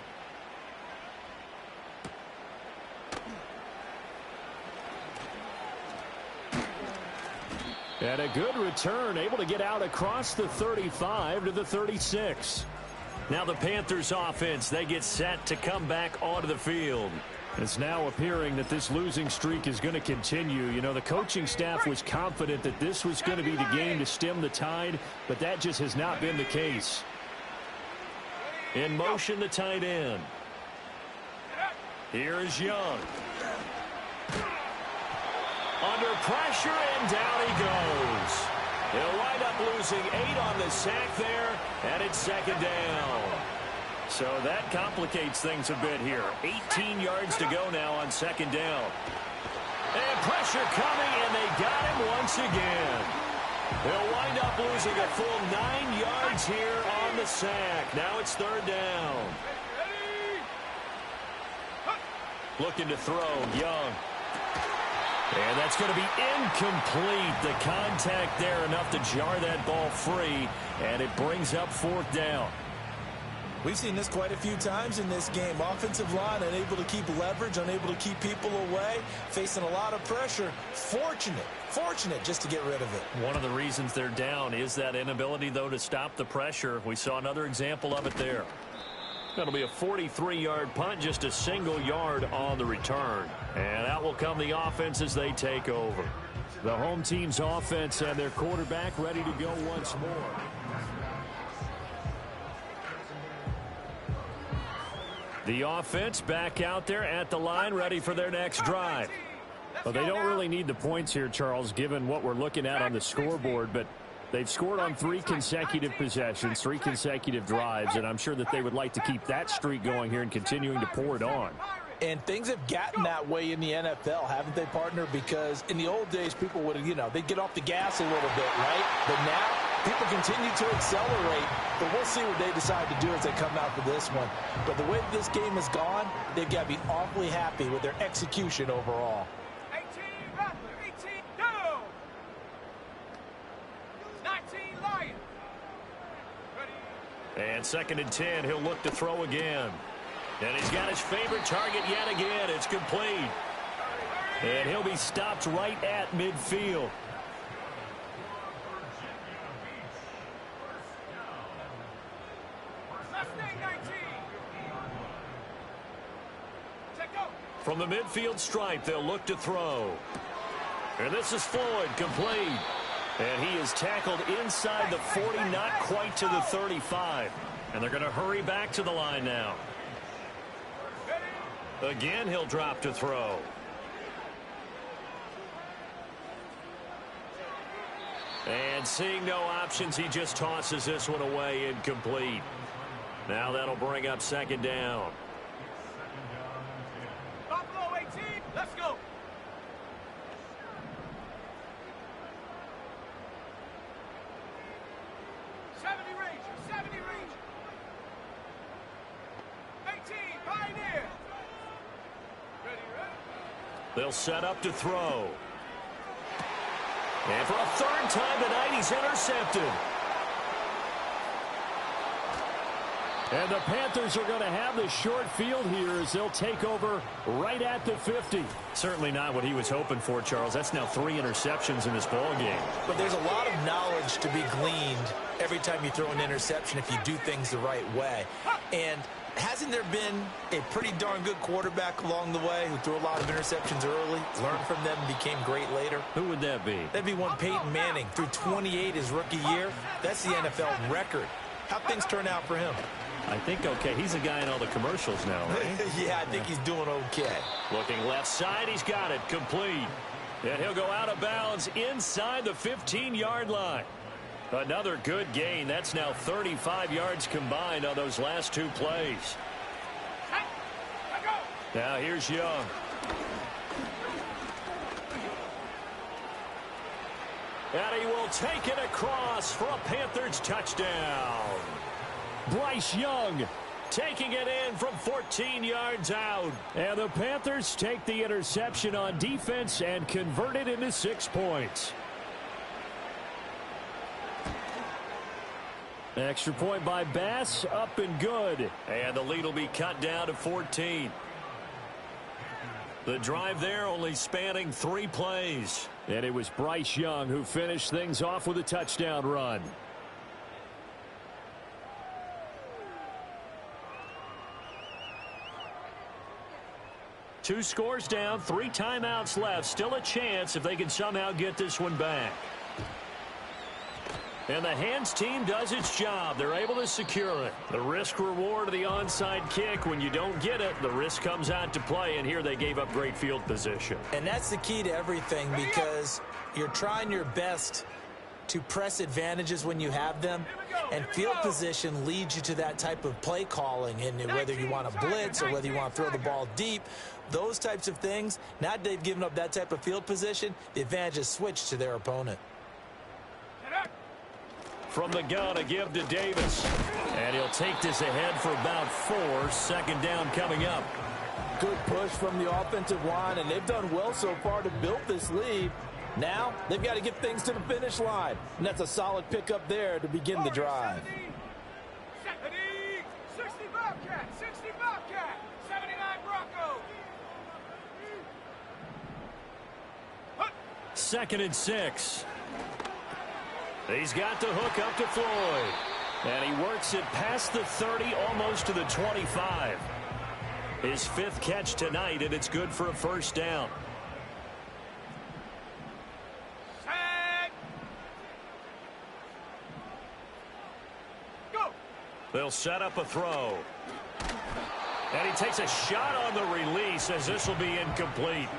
And a good return, able to get out across the 35 to the 36. Now the Panthers offense, they get set to come back onto the field. It's now appearing that this losing streak is going to continue. You know, the coaching staff was confident that this was going to be the game to stem the tide, but that just has not been the case. In motion, the tight end. Here's Young. Under pressure, and down he goes. He'll wind up losing 8 on the sack there, and it's 2nd down. So that complicates things a bit here. 18 yards to go now on 2nd down. And pressure coming, and they got him once again. They'll wind up losing a full 9 yards here on the sack. Now it's 3rd down. Looking to throw, Young. And that's going to be incomplete. The contact there enough to jar that ball free, and it brings up 4th down. We've seen this quite a few times in this game. Offensive line unable to keep leverage, unable to keep people away, facing a lot of pressure. Fortunate just to get rid of it. One of the reasons they're down is that inability, though, to stop the pressure. We saw another example of it there. That'll be a 43-yard punt, just a single yard on the return. And out will come the offense as they take over. The home team's offense and their quarterback ready to go once more. The offense back out there at the line, ready for their next drive. Well, they don't really need the points here, Charles, given what we're looking at on the scoreboard, but they've scored on 3 consecutive possessions, 3 consecutive drives, and I'm sure that they would like to keep that streak going here and continuing to pour it on. And things have gotten that way in the NFL, haven't they, partner? Because in the old days, people would, they'd get off the gas a little bit, right? But now, people continue to accelerate, but we'll see what they decide to do as they come out for this one. But the way this game has gone, they've got to be awfully happy with their execution overall. 18, go! 19, Lion. Ready. And 2nd and 10, he'll look to throw again. And he's got his favorite target yet again. It's complete. And he'll be stopped right at midfield. From the midfield stripe, they'll look to throw. And this is Floyd, complete. And he is tackled inside the 40, not quite to the 35. And they're going to hurry back to the line now. Again, he'll drop to throw. And seeing no options, he just tosses this one away, incomplete. Now that'll bring up second down. Buffalo 18, let's go. They'll set up to throw. And for a third time tonight, he's intercepted. And the Panthers are going to have the short field here as they'll take over right at the 50. Certainly not what he was hoping for, Charles. That's now 3 interceptions in this ball game. But there's a lot of knowledge to be gleaned every time you throw an interception if you do things the right way. And hasn't there been a pretty darn good quarterback along the way who threw a lot of interceptions early, learned from them, and became great later? Who would that be? That'd be one Peyton Manning. Threw 28 his rookie year. That's the NFL record. How'd things turn out for him? I think okay. He's a guy in all the commercials now, right? Yeah, I think he's doing okay. Looking left side, he's got it. Complete. And he'll go out of bounds inside the 15-yard line. Another good gain. That's now 35 yards combined on those last 2 plays. Now here's Young. And he will take it across for a Panthers touchdown. Bryce Young taking it in from 14 yards out. And the Panthers take the interception on defense and convert it into 6 points. Extra point by Bass, up and good. And the lead will be cut down to 14. The drive there only spanning 3 plays. And it was Bryce Young who finished things off with a touchdown run. Two scores down, 3 timeouts left. Still a chance if they can somehow get this one back. And the hands team does its job. They're able to secure it. The risk reward of the onside kick. When you don't get it, the risk comes out to play. And here they gave up great field position. And that's the key to everything, because you're trying your best to press advantages when you have them. And field position leads you to that type of play calling. And whether you want to blitz or whether you want to throw the ball deep, those types of things, now that they've given up that type of field position, the advantage is switched to their opponent. From the gun, a give to Davis. And he'll take this ahead for about 4. Second down coming up. Good push from the offensive line, and they've done well so far to build this lead. Now, they've got to get things to the finish line. And that's a solid pickup there to begin the drive. 60 Bobcat, 60 Bobcat, 79 Broncos. 2nd and 6. He's got the hook up to Floyd. And he works it past the 30, almost to the 25. His 5th catch tonight, and it's good for a first down. Set. Go. They'll set up a throw. And he takes a shot on the release as this will be incomplete.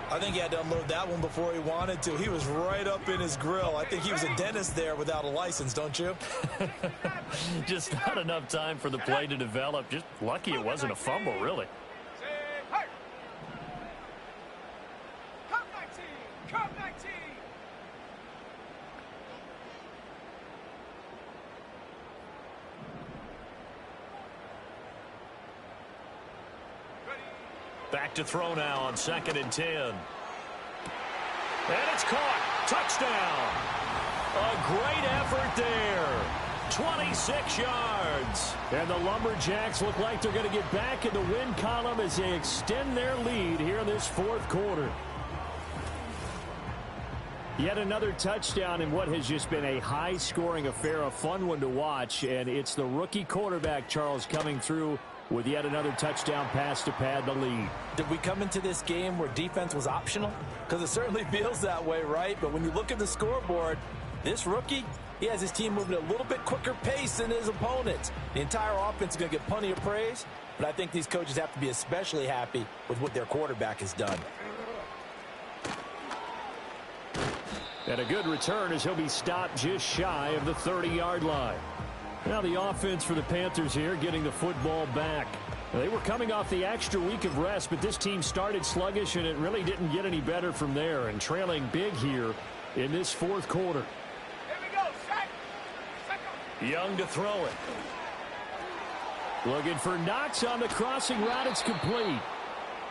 I think he had to unload that one before he wanted to. He was right up in his grill. I think he was a dentist there without a license, don't you? Just not enough time for the play to develop. Just lucky it wasn't a fumble, really. Come 19, come 19. Back to throw now on 2nd and 10. And it's caught. Touchdown. A great effort there. 26 yards. And the Lumberjacks look like they're going to get back in the win column as they extend their lead here in this 4th quarter. Yet another touchdown in what has just been a high-scoring affair, a fun one to watch. And it's the rookie quarterback, Charles, coming through with yet another touchdown pass to pad the lead. Did we come into this game where defense was optional? Because it certainly feels that way, right? But when you look at the scoreboard, this rookie, he has his team moving at a little bit quicker pace than his opponents. The entire offense is going to get plenty of praise, but I think these coaches have to be especially happy with what their quarterback has done. And a good return as he'll be stopped just shy of the 30-yard line. Now the offense for the Panthers here getting the football back. They were coming off the extra week of rest, but this team started sluggish, and it really didn't get any better from there, and trailing big here in this fourth quarter. Here we go, set. Young to throw it. Looking for Knox on the crossing route. It's complete.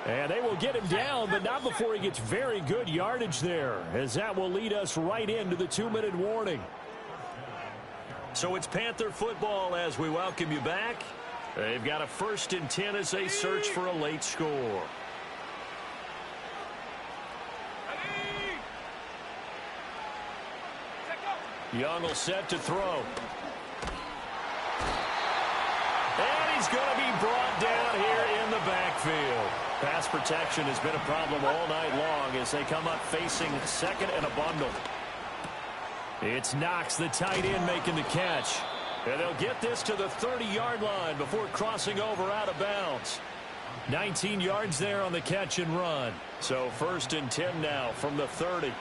And they will get him down, but not before he gets very good yardage there, as that will lead us right into the 2-minute warning. So it's Panther football as we welcome you back. They've got a 1st and 10 as they search for a late score. Young will set to throw. And he's going to be brought down here in the backfield. Pass protection has been a problem all night long as they come up facing second and a bundle. It's Knox, the tight end, making the catch. And they'll get this to the 30-yard line before crossing over out of bounds. 19 yards there on the catch and run. So 1st and 10 now from the 30.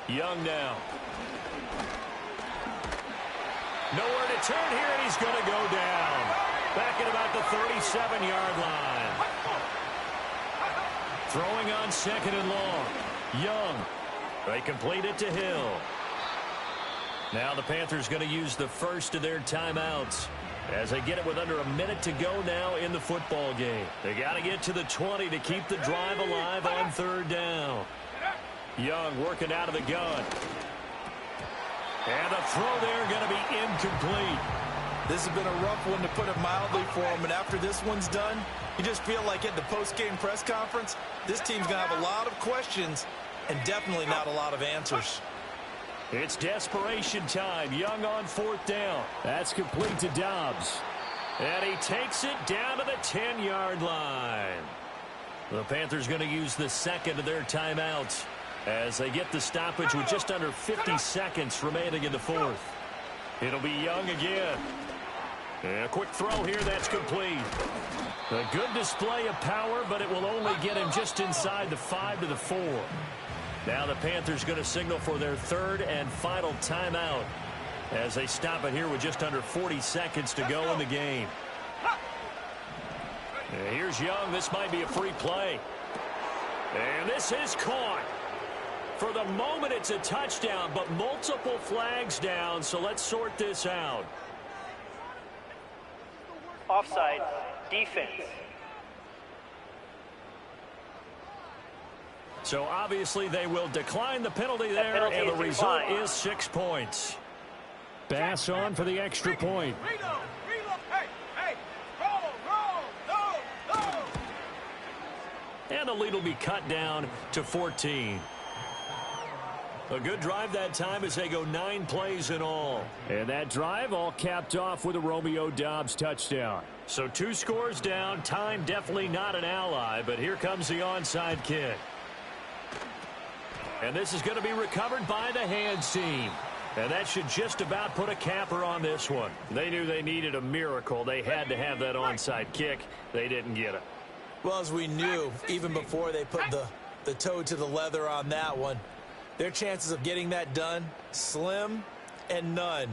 Young now. Nowhere to turn here, and he's going to go down. Back at about the 37-yard line. Throwing on 2nd and long. Young. They complete it to Hill. Now the Panthers going to use the first of their timeouts as they get it with under a minute to go now in the football game. They got to get to the 20 to keep the drive alive on 3rd down. Young working out of the gun. And the throw there going to be incomplete. This has been a rough one, to put it mildly, for him. And after this one's done, you just feel like at the post-game press conference, this team's going to have a lot of questions and definitely not a lot of answers. It's desperation time. Young on 4th down. That's complete to Dobbs. And he takes it down to the 10-yard line. The Panthers going to use the 2nd of their timeouts as they get the stoppage with just under 50 seconds remaining in the 4th. It'll be Young again. And a quick throw here, that's complete. A good display of power, but it will only get him just inside the 5 to the 4. Now the Panthers going to signal for their 3rd and final timeout as they stop it here with just under 40 seconds to go in the game. And here's Young. This might be a free play. And this is caught. For the moment, it's a touchdown, but multiple flags down, so let's sort this out. Offside, defense. So obviously they will decline the penalty there, and the result is 6 points. Bass on for the extra point. And the lead will be cut down to 14. A good drive that time as they go 9 plays in all. And that drive all capped off with a Romeo Doubs touchdown. So 2 scores down. Time definitely not an ally, but here comes the onside kick. And this is going to be recovered by the hands team. And that should just about put a capper on this one. They knew they needed a miracle. They had to have that onside kick. They didn't get it. Well, as we knew, even before they put the toe to the leather on that one, their chances of getting that done, slim and none.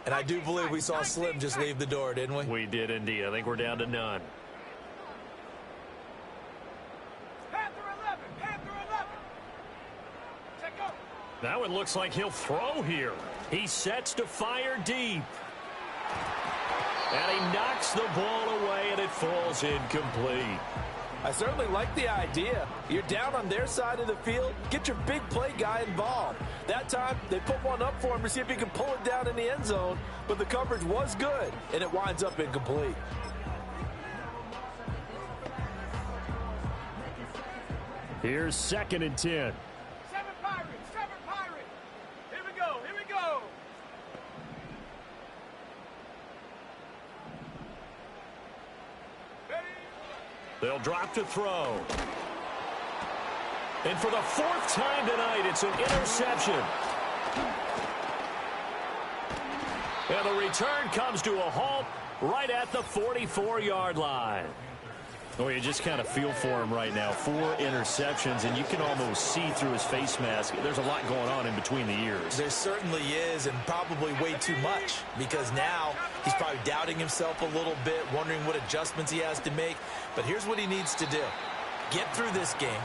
And I do believe we saw Slim just leave the door, didn't we? We did indeed. I think we're down to none. Panther 11, Panther 11. Check up. Now it looks like he'll throw here. He sets to fire deep. And he knocks the ball away, and it falls incomplete. I certainly like the idea. You're down on their side of the field. Get your big play guy involved. That time, they put one up for him to see if he can pull it down in the end zone. But the coverage was good, and it winds up incomplete. Here's 2nd and 10. 7 Pirates, 7 Pirates. Here we They'll drop to throw. And for the fourth time tonight, it's an interception. And the return comes to a halt right at the 44-yard line. Oh, you just kind of feel for him right now. 4 interceptions, and you can almost see through his face mask. There's a lot going on in between the ears. There certainly is, and probably way too much, because now he's probably doubting himself a little bit, wondering what adjustments he has to make. But here's what he needs to do. Get through this game,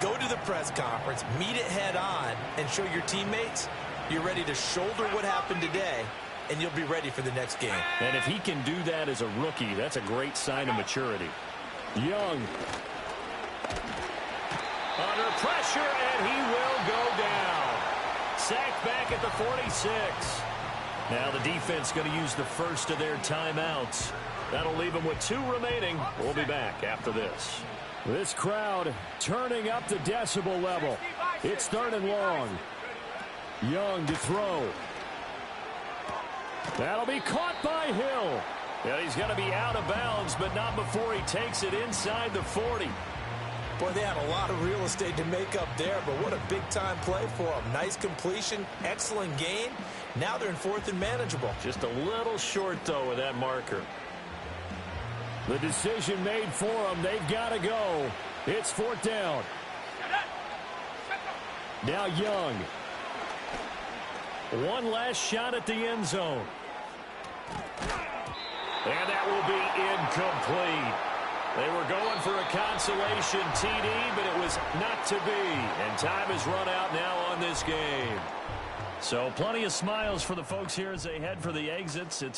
go to the press conference, meet it head on, and show your teammates you're ready to shoulder what happened today, and you'll be ready for the next game. And if he can do that as a rookie, that's a great sign of maturity. Young. Under pressure, and he will go down. Sacked back at the 46. Now the defense going to use the first of their timeouts. That'll leave them with 2 remaining. We'll be back after this. This crowd turning up the decibel level. It's 3rd and long. Young to throw. That'll be caught by Hill. Yeah, he's going to be out of bounds, but not before he takes it inside the 40. Boy, they had a lot of real estate to make up there, but what a big-time play for him. Nice completion, excellent gain. Now they're in 4th and manageable. Just a little short, though, with that marker. The decision made for them. They've got to go. It's 4th down. Now Young. One last shot at the end zone. And that will be incomplete. They were going for a consolation TD, but it was not to be. And time has run out now on this game. So plenty of smiles for the folks here as they head for the exits. It's